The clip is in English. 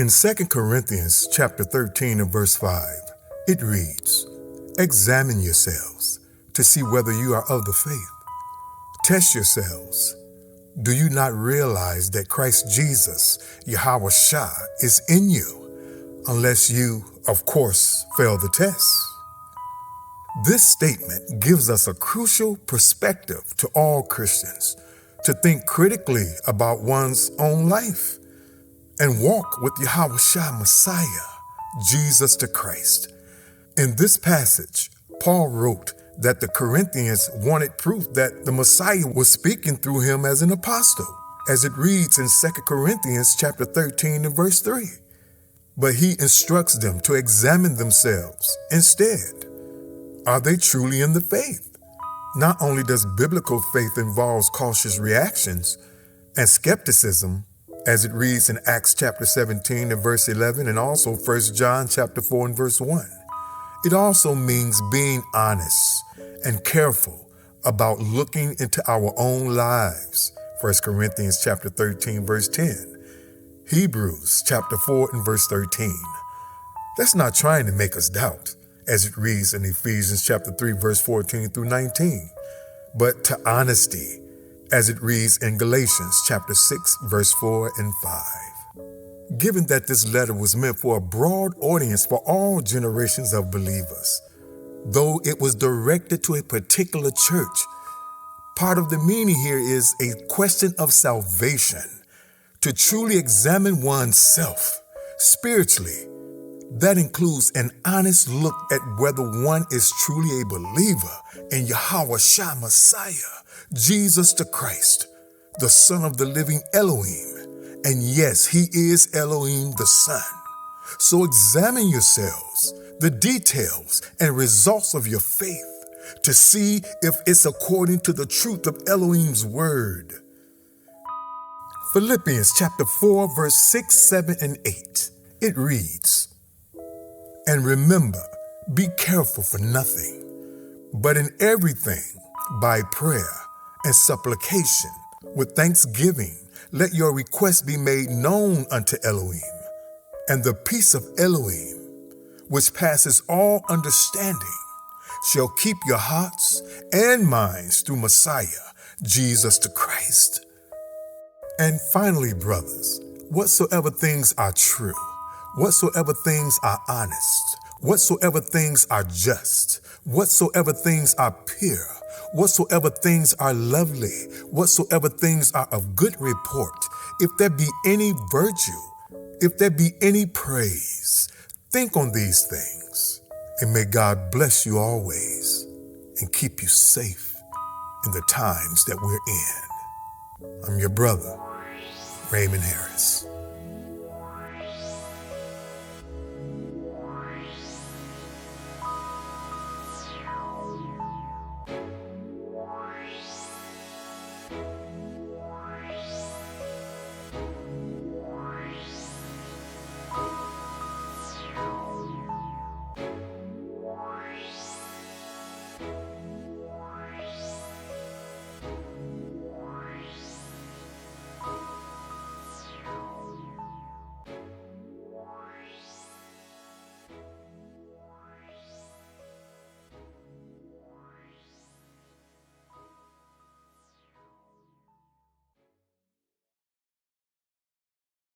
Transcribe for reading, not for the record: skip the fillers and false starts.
In 2 Corinthians chapter 13 and verse 5, it reads, "Examine yourselves to see whether you are of the faith. Test yourselves. Do you not realize that Christ Jesus, YAHAWAH, is in you, unless you, of course, fail the test?" This statement gives us a crucial perspective to all Christians to think critically about one's own life and walk with YAHAWAH Messiah, Jesus the Christ. In this passage, Paul wrote that the Corinthians wanted proof that the Messiah was speaking through him as an apostle, as it reads in 2 Corinthians chapter 13 and verse 3. But he instructs them to examine themselves instead. Are they truly in the faith? Not only does biblical faith involve cautious reactions and skepticism, as it reads in Acts chapter 17 and verse 11, and also 1 John chapter 4 and verse 1. It also means being honest and careful about looking into our own lives. 1 Corinthians chapter 13 verse 10. Hebrews chapter 4 and verse 13. That's not trying to make us doubt, as it reads in Ephesians chapter 3 verse 14 through 19, but to honesty, as it reads in Galatians chapter 6 verse 4 and 5. Given that this letter was meant for a broad audience for all generations of believers, though it was directed to a particular church, part of the meaning here is a question of salvation, to truly examine oneself spiritually. That includes an honest look at whether one is truly a believer in YAHAWAH Messiah, Jesus the Christ, the Son of the living Elohim. And yes, he is Elohim the Son. So examine yourselves, the details and results of your faith, to see if it's according to the truth of Elohim's word. Philippians chapter 4 verse 6, 7, and 8. It reads, "And remember, be careful for nothing, but in everything, by prayer and supplication, with thanksgiving, let your requests be made known unto Elohim, and the peace of Elohim, which passes all understanding, shall keep your hearts and minds through Messiah, Jesus the Christ." And finally, brothers, whatsoever things are true, whatsoever things are honest, whatsoever things are just, whatsoever things are pure, whatsoever things are lovely, whatsoever things are of good report, if there be any virtue, if there be any praise, think on these things. And may God bless you always and keep you safe in the times that we're in. I'm your brother, Raymond Harris.